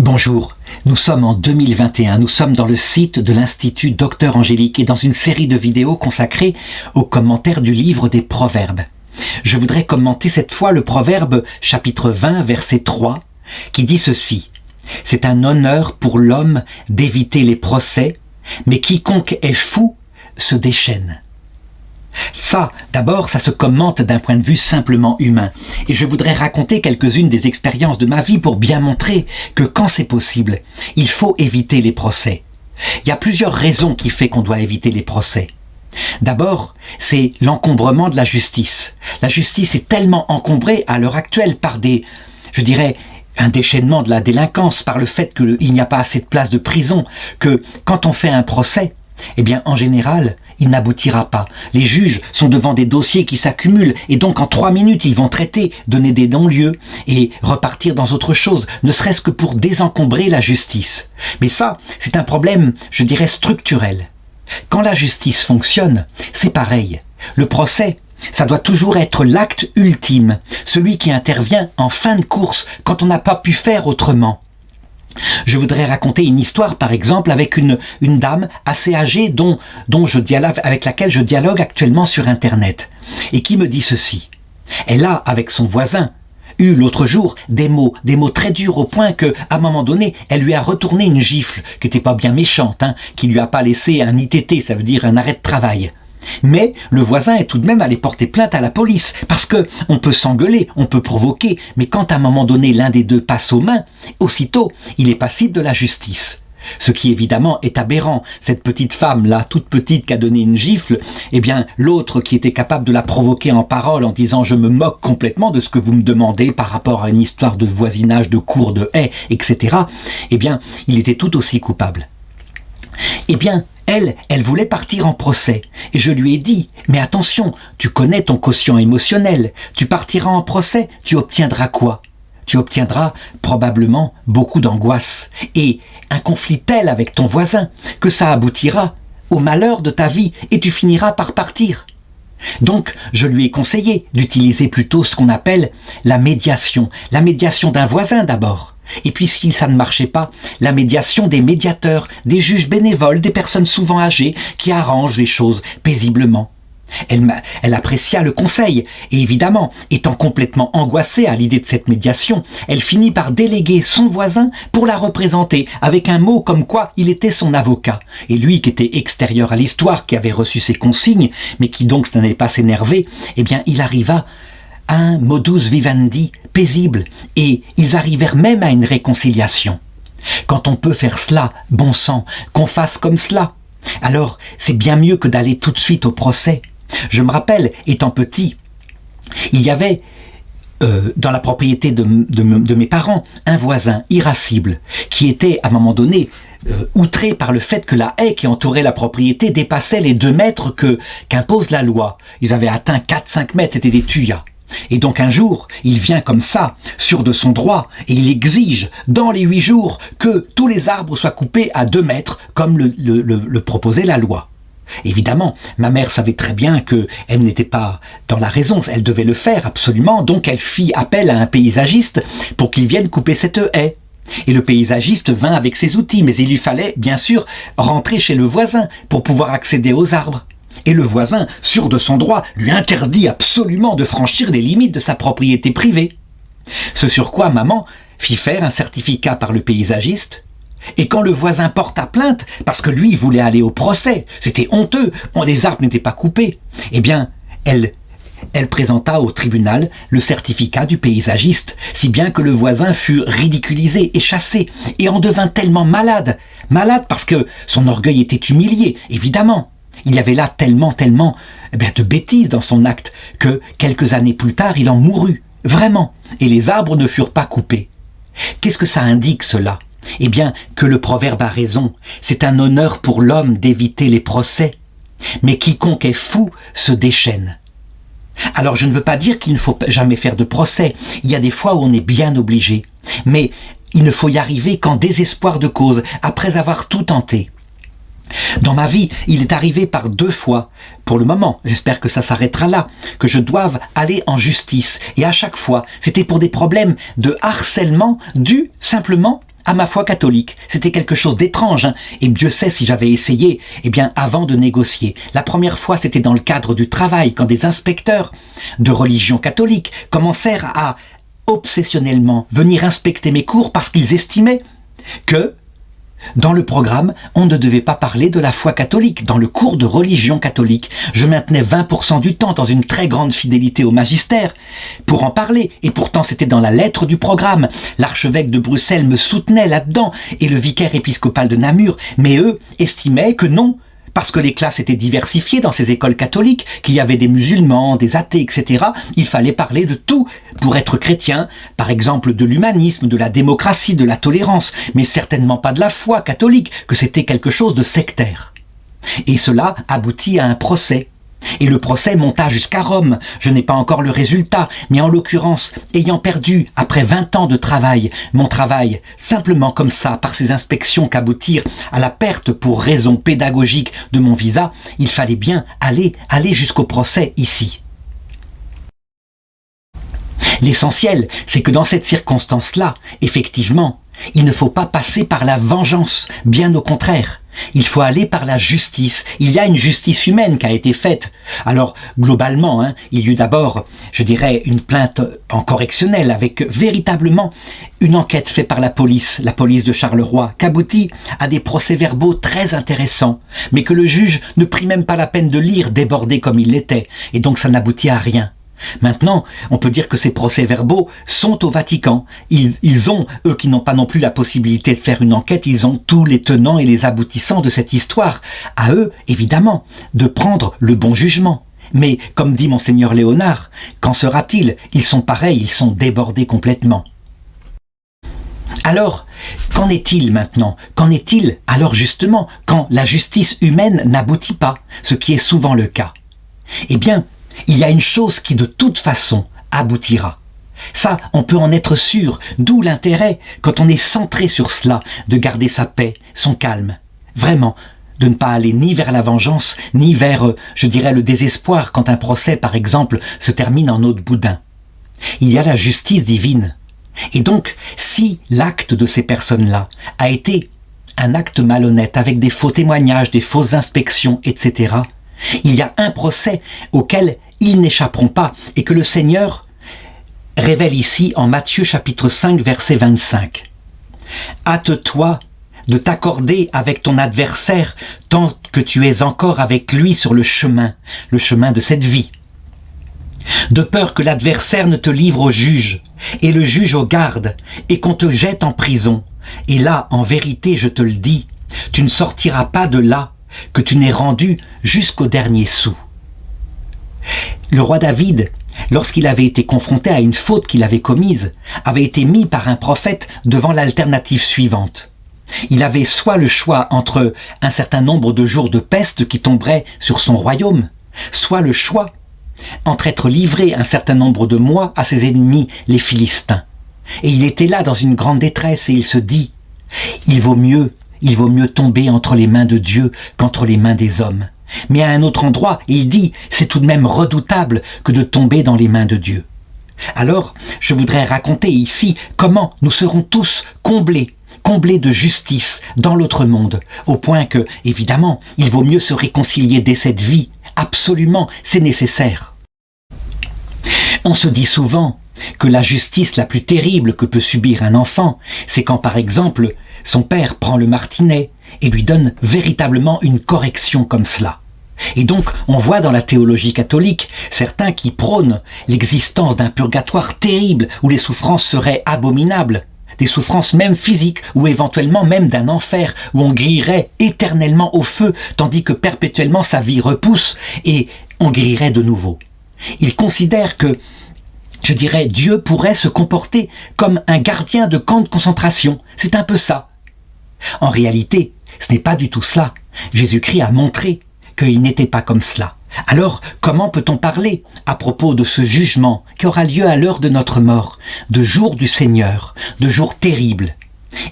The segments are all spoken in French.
Bonjour, nous sommes en 2021, nous sommes dans le site de l'Institut Docteur Angélique et dans une série de vidéos consacrées aux commentaires du livre des Proverbes. Je voudrais commenter cette fois le Proverbe chapitre 20 verset 3 qui dit ceci: « C'est un honneur pour l'homme d'éviter les procès, mais quiconque est fou se déchaîne. » Ça, d'abord, ça se commente d'un point de vue simplement humain. Et je voudrais raconter quelques-unes des expériences de ma vie pour bien montrer que quand c'est possible, il faut éviter les procès. Il y a plusieurs raisons qui font qu'on doit éviter les procès. D'abord, c'est l'encombrement de la justice. La justice est tellement encombrée à l'heure actuelle par un déchaînement de la délinquance, par le fait qu'il n'y a pas assez de places de prison, que quand on fait un procès, en général, il n'aboutira pas. Les juges sont devant des dossiers qui s'accumulent et donc en 3 minutes, ils vont traiter, donner des non-lieux et repartir dans autre chose, ne serait-ce que pour désencombrer la justice. Mais ça, c'est un problème, structurel. Quand la justice fonctionne, c'est pareil. Le procès, ça doit toujours être l'acte ultime, celui qui intervient en fin de course, quand on n'a pas pu faire autrement. Je voudrais raconter une histoire, par exemple, avec une dame assez âgée avec laquelle je dialogue actuellement sur Internet, et qui me dit ceci. Elle a, avec son voisin, eu l'autre jour des mots très durs au point qu'à un moment donné, elle lui a retourné une gifle, qui n'était pas bien méchante, qui lui a pas laissé un ITT, ça veut dire un arrêt de travail. Mais le voisin est tout de même allé porter plainte à la police, parce que on peut s'engueuler, on peut provoquer, mais quand à un moment donné l'un des deux passe aux mains, aussitôt il est passible de la justice. Ce qui évidemment est aberrant. Cette petite femme-là, toute petite, qui a donné une gifle, l'autre qui était capable de la provoquer en parole en disant « je me moque complètement de ce que vous me demandez par rapport à une histoire de voisinage, de cour, de haie, etc. » il était tout aussi coupable. Elle voulait partir en procès. Et je lui ai dit, mais attention, tu connais ton quotient émotionnel. Tu partiras en procès, tu obtiendras quoi? Tu obtiendras probablement beaucoup d'angoisse et un conflit tel avec ton voisin que ça aboutira au malheur de ta vie et tu finiras par partir. Donc, je lui ai conseillé d'utiliser plutôt ce qu'on appelle la médiation d'un voisin d'abord. Et puis si ça ne marchait pas, la médiation des médiateurs, des juges bénévoles, des personnes souvent âgées qui arrangent les choses paisiblement. Elle apprécia le conseil et évidemment, étant complètement angoissée à l'idée de cette médiation, elle finit par déléguer son voisin pour la représenter avec un mot comme quoi il était son avocat. Et lui qui était extérieur à l'histoire, qui avait reçu ses consignes, mais qui donc n'allait pas s'énerver, il arriva à un modus vivendi paisible et ils arrivèrent même à une réconciliation. Quand on peut faire cela, bon sang, qu'on fasse comme cela. Alors, c'est bien mieux que d'aller tout de suite au procès. Je me rappelle, étant petit, il y avait dans la propriété de mes parents un voisin irascible qui était à un moment donné outré par le fait que la haie qui entourait la propriété dépassait les 2 mètres qu'impose la loi. Ils avaient atteint 4-5 mètres, c'était des tuyas. Et donc un jour, il vient comme ça, sûr de son droit, et il exige, dans les 8 jours, que tous les arbres soient coupés à 2 mètres, comme le proposait la loi. Évidemment, ma mère savait très bien qu'elle n'était pas dans la raison, elle devait le faire absolument, donc elle fit appel à un paysagiste pour qu'il vienne couper cette haie. Et le paysagiste vint avec ses outils, mais il lui fallait, bien sûr, rentrer chez le voisin pour pouvoir accéder aux arbres. Et le voisin, sûr de son droit, lui interdit absolument de franchir les limites de sa propriété privée. Ce sur quoi maman fit faire un certificat par le paysagiste, et quand le voisin porta plainte, parce que lui voulait aller au procès, c'était honteux, les arbres n'étaient pas coupés, elle présenta au tribunal le certificat du paysagiste, si bien que le voisin fut ridiculisé et chassé, et en devint tellement malade parce que son orgueil était humilié, évidemment. Il y avait là tellement de bêtises dans son acte que quelques années plus tard, il en mourut, vraiment, et les arbres ne furent pas coupés. Qu'est-ce que ça indique cela? Que le proverbe a raison, c'est un honneur pour l'homme d'éviter les procès, mais quiconque est fou se déchaîne. Alors je ne veux pas dire qu'il ne faut jamais faire de procès, il y a des fois où on est bien obligé, mais il ne faut y arriver qu'en désespoir de cause, après avoir tout tenté. Dans ma vie, il est arrivé par 2 fois, pour le moment, j'espère que ça s'arrêtera là, que je doive aller en justice. Et à chaque fois, c'était pour des problèmes de harcèlement dus simplement à ma foi catholique. C'était quelque chose d'étrange, hein. Et Dieu sait si j'avais essayé, avant de négocier. La première fois, c'était dans le cadre du travail, quand des inspecteurs de religion catholique commencèrent à obsessionnellement venir inspecter mes cours parce qu'ils estimaient que dans le programme, on ne devait pas parler de la foi catholique. Dans le cours de religion catholique, je maintenais 20% du temps dans une très grande fidélité au magistère pour en parler. Et pourtant, c'était dans la lettre du programme. L'archevêque de Bruxelles me soutenait là-dedans et le vicaire épiscopal de Namur. Mais eux estimaient que non, parce que les classes étaient diversifiées dans ces écoles catholiques, qu'il y avait des musulmans, des athées, etc. Il fallait parler de tout pour être chrétien, par exemple de l'humanisme, de la démocratie, de la tolérance, mais certainement pas de la foi catholique, que c'était quelque chose de sectaire. Et cela aboutit à un procès. Et le procès monta jusqu'à Rome. Je n'ai pas encore le résultat, mais en l'occurrence, ayant perdu, après 20 ans de travail, mon travail, simplement comme ça, par ces inspections qu'aboutirent à la perte pour raison pédagogique de mon visa, il fallait bien aller jusqu'au procès ici. L'essentiel, c'est que dans cette circonstance-là, effectivement, il ne faut pas passer par la vengeance, bien au contraire. Il faut aller par la justice. Il y a une justice humaine qui a été faite. Alors, globalement, il y a eu d'abord, je dirais, une plainte en correctionnel avec véritablement une enquête faite par la police de Charleroi, qui aboutit à des procès-verbaux très intéressants, mais que le juge ne prit même pas la peine de lire, débordé comme il l'était, et donc ça n'aboutit à rien. Maintenant, on peut dire que ces procès-verbaux sont au Vatican. Ils ont, eux qui n'ont pas non plus la possibilité de faire une enquête, ils ont tous les tenants et les aboutissants de cette histoire. À eux, évidemment, de prendre le bon jugement. Mais, comme dit Monseigneur Léonard, qu'en sera-t-il? Ils sont pareils, ils sont débordés complètement. Alors, qu'en est-il maintenant? Qu'en est-il alors justement quand la justice humaine n'aboutit pas, ce qui est souvent le cas? Eh bien, il y a une chose qui de toute façon aboutira. Ça, on peut en être sûr, d'où l'intérêt, quand on est centré sur cela, de garder sa paix, son calme. Vraiment, de ne pas aller ni vers la vengeance, ni vers, je dirais, le désespoir quand un procès, par exemple, se termine en eau de boudin. Il y a la justice divine. Et donc, si l'acte de ces personnes-là a été un acte malhonnête, avec des faux témoignages, des fausses inspections, etc., il y a un procès auquel ils n'échapperont pas et que le Seigneur révèle ici en Matthieu chapitre 5 verset 25. « Hâte-toi de t'accorder avec ton adversaire tant que tu es encore avec lui sur le chemin de cette vie. De peur que l'adversaire ne te livre au juge et le juge au garde et qu'on te jette en prison. Et là, en vérité, je te le dis, tu ne sortiras pas de là que tu n'es rendu jusqu'au dernier sou. » Le roi David, lorsqu'il avait été confronté à une faute qu'il avait commise, avait été mis par un prophète devant l'alternative suivante. Il avait soit le choix entre un certain nombre de jours de peste qui tomberaient sur son royaume, soit le choix entre être livré un certain nombre de mois à ses ennemis, les Philistins. Et il était là dans une grande détresse et il se dit « Il vaut mieux tomber entre les mains de Dieu qu'entre les mains des hommes. » Mais à un autre endroit, il dit « C'est tout de même redoutable que de tomber dans les mains de Dieu. » Alors, je voudrais raconter ici comment nous serons tous comblés de justice dans l'autre monde, au point que, évidemment, il vaut mieux se réconcilier dès cette vie. Absolument, c'est nécessaire. On se dit souvent que la justice la plus terrible que peut subir un enfant, c'est quand, par exemple, son père prend le martinet et lui donne véritablement une correction comme cela. Et donc, on voit dans la théologie catholique certains qui prônent l'existence d'un purgatoire terrible où les souffrances seraient abominables, des souffrances même physiques ou éventuellement même d'un enfer où on grillerait éternellement au feu tandis que perpétuellement sa vie repousse et on grillerait de nouveau. Ils considèrent que, je dirais, Dieu pourrait se comporter comme un gardien de camp de concentration. C'est un peu ça. En réalité, ce n'est pas du tout cela. Jésus-Christ a montré qu'il n'était pas comme cela. Alors, comment peut-on parler à propos de ce jugement qui aura lieu à l'heure de notre mort, de jour du Seigneur, de jour terrible?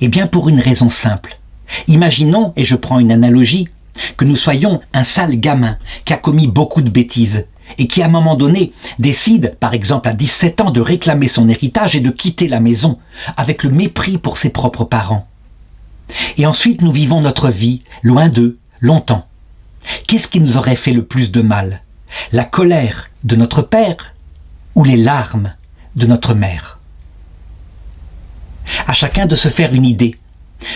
Eh bien, pour une raison simple. Imaginons, et je prends une analogie, que nous soyons un sale gamin qui a commis beaucoup de bêtises et qui à un moment donné décide, par exemple à 17 ans, de réclamer son héritage et de quitter la maison, avec le mépris pour ses propres parents. Et ensuite nous vivons notre vie, loin d'eux, longtemps. Qu'est-ce qui nous aurait fait le plus de mal? La colère de notre père ou les larmes de notre mère? À chacun de se faire une idée.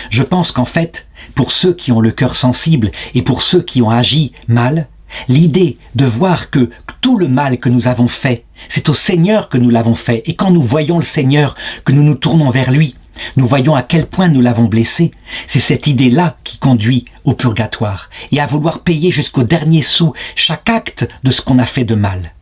Je pense qu'en fait, pour ceux qui ont le cœur sensible et pour ceux qui ont agi mal, l'idée de voir que tout le mal que nous avons fait, c'est au Seigneur que nous l'avons fait, et quand nous voyons le Seigneur, que nous nous tournons vers lui, nous voyons à quel point nous l'avons blessé. C'est cette idée-là qui conduit au purgatoire et à vouloir payer jusqu'au dernier sou chaque acte de ce qu'on a fait de mal.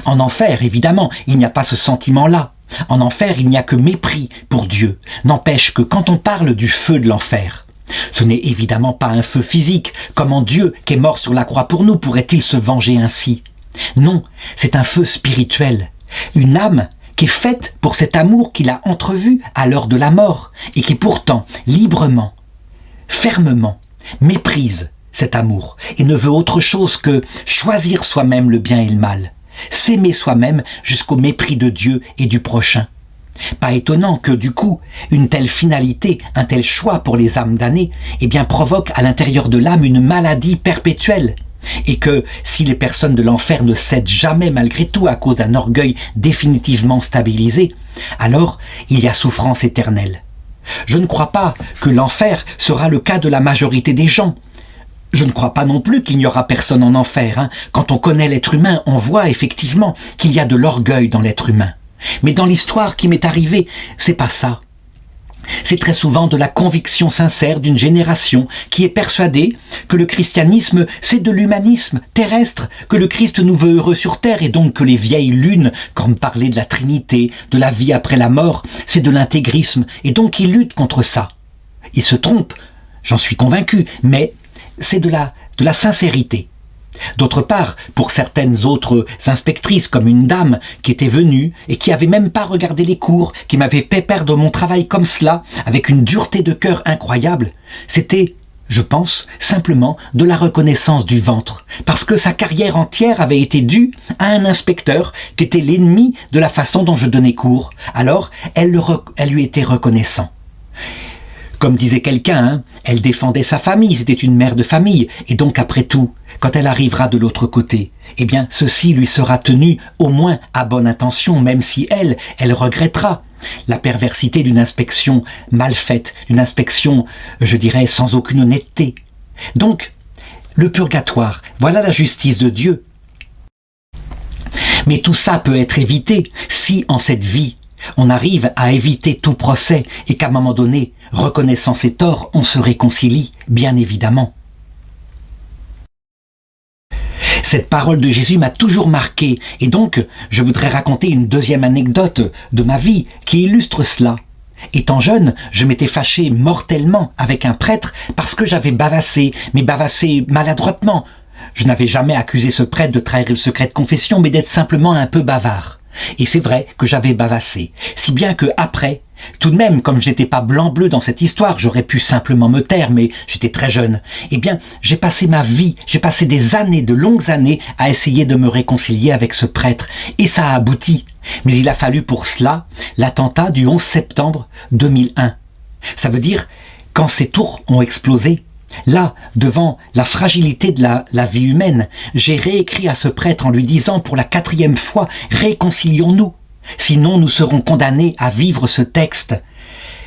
En enfer, évidemment, il n'y a pas ce sentiment-là. En enfer, il n'y a que mépris pour Dieu. N'empêche que quand on parle du feu de l'enfer, ce n'est évidemment pas un feu physique. Comment Dieu, qui est mort sur la croix pour nous, pourrait-il se venger ainsi? Non, c'est un feu spirituel. Une âme qui est faite pour cet amour qu'il a entrevu à l'heure de la mort et qui pourtant, librement, fermement, méprise cet amour et ne veut autre chose que choisir soi-même le bien et le mal, s'aimer soi-même jusqu'au mépris de Dieu et du prochain. Pas étonnant que, du coup, une telle finalité, un tel choix pour les âmes damnées, provoque à l'intérieur de l'âme une maladie perpétuelle. Et que, si les personnes de l'enfer ne cèdent jamais malgré tout à cause d'un orgueil définitivement stabilisé, alors il y a souffrance éternelle. Je ne crois pas que l'enfer sera le cas de la majorité des gens. Je ne crois pas non plus qu'il n'y aura personne en enfer. Quand on connaît l'être humain, on voit effectivement qu'il y a de l'orgueil dans l'être humain. Mais dans l'histoire qui m'est arrivée, c'est pas ça. C'est très souvent de la conviction sincère d'une génération qui est persuadée que le christianisme, c'est de l'humanisme terrestre, que le Christ nous veut heureux sur terre et donc que les vieilles lunes, comme parler de la Trinité, de la vie après la mort, c'est de l'intégrisme et donc ils luttent contre ça. Ils se trompent, j'en suis convaincu, mais c'est de la sincérité. D'autre part, pour certaines autres inspectrices, comme une dame qui était venue et qui avait même pas regardé les cours, qui m'avait fait perdre mon travail comme cela, avec une dureté de cœur incroyable, c'était, je pense, simplement de la reconnaissance du ventre, parce que sa carrière entière avait été due à un inspecteur qui était l'ennemi de la façon dont je donnais cours. Alors, elle lui était reconnaissant. Comme disait quelqu'un, elle défendait sa famille, c'était une mère de famille, et donc après tout, quand elle arrivera de l'autre côté, ceci lui sera tenu au moins à bonne intention, même si elle regrettera la perversité d'une inspection mal faite, d'une inspection, je dirais, sans aucune honnêteté. Donc, le purgatoire, voilà la justice de Dieu. Mais tout ça peut être évité si, en cette vie, on arrive à éviter tout procès et qu'à un moment donné, reconnaissant ses torts, on se réconcilie, bien évidemment. Cette parole de Jésus m'a toujours marqué et donc je voudrais raconter une deuxième anecdote de ma vie qui illustre cela. Étant jeune, je m'étais fâché mortellement avec un prêtre parce que j'avais bavassé, mais bavassé maladroitement. Je n'avais jamais accusé ce prêtre de trahir le secret de confession, mais d'être simplement un peu bavard. Et c'est vrai que j'avais bavassé, si bien que après, tout de même, comme je n'étais pas blanc-bleu dans cette histoire, j'aurais pu simplement me taire, mais j'étais très jeune. J'ai passé ma vie, j'ai passé des années, de longues années, à essayer de me réconcilier avec ce prêtre, et ça a abouti. Mais il a fallu pour cela l'attentat du 11 septembre 2001. Ça veut dire, quand ces tours ont explosé, là, devant la fragilité de la vie humaine, j'ai réécrit à ce prêtre en lui disant pour la 4e fois « Réconcilions-nous, sinon nous serons condamnés à vivre ce texte.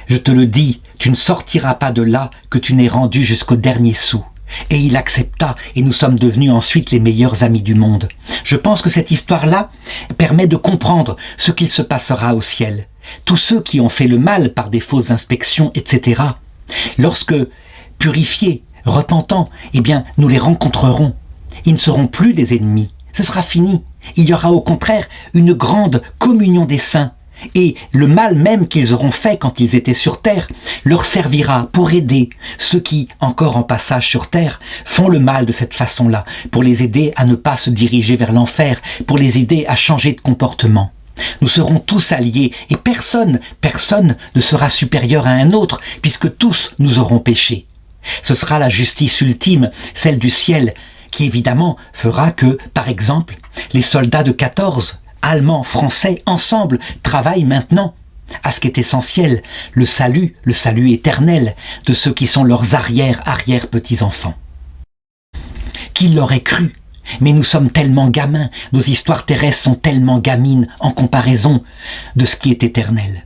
Je te le dis, tu ne sortiras pas de là que tu n'aies rendu jusqu'au dernier sou. » Et il accepta et nous sommes devenus ensuite les meilleurs amis du monde. Je pense que cette histoire-là permet de comprendre ce qu'il se passera au ciel. Tous ceux qui ont fait le mal par des fausses inspections, etc. Lorsque purifiés, repentants, nous les rencontrerons. Ils ne seront plus des ennemis. Ce sera fini. Il y aura au contraire une grande communion des saints. Et le mal même qu'ils auront fait quand ils étaient sur terre leur servira pour aider ceux qui, encore en passage sur terre, font le mal de cette façon-là, pour les aider à ne pas se diriger vers l'enfer, pour les aider à changer de comportement. Nous serons tous alliés et personne ne sera supérieur à un autre, puisque tous nous aurons péché. Ce sera la justice ultime, celle du ciel, qui évidemment fera que, par exemple, les soldats de 14, Allemands, Français, ensemble, travaillent maintenant à ce qui est essentiel, le salut éternel de ceux qui sont leurs arrière-petits-enfants. Qui l'aurait cru ? Mais nous sommes tellement gamins, nos histoires terrestres sont tellement gamines en comparaison de ce qui est éternel.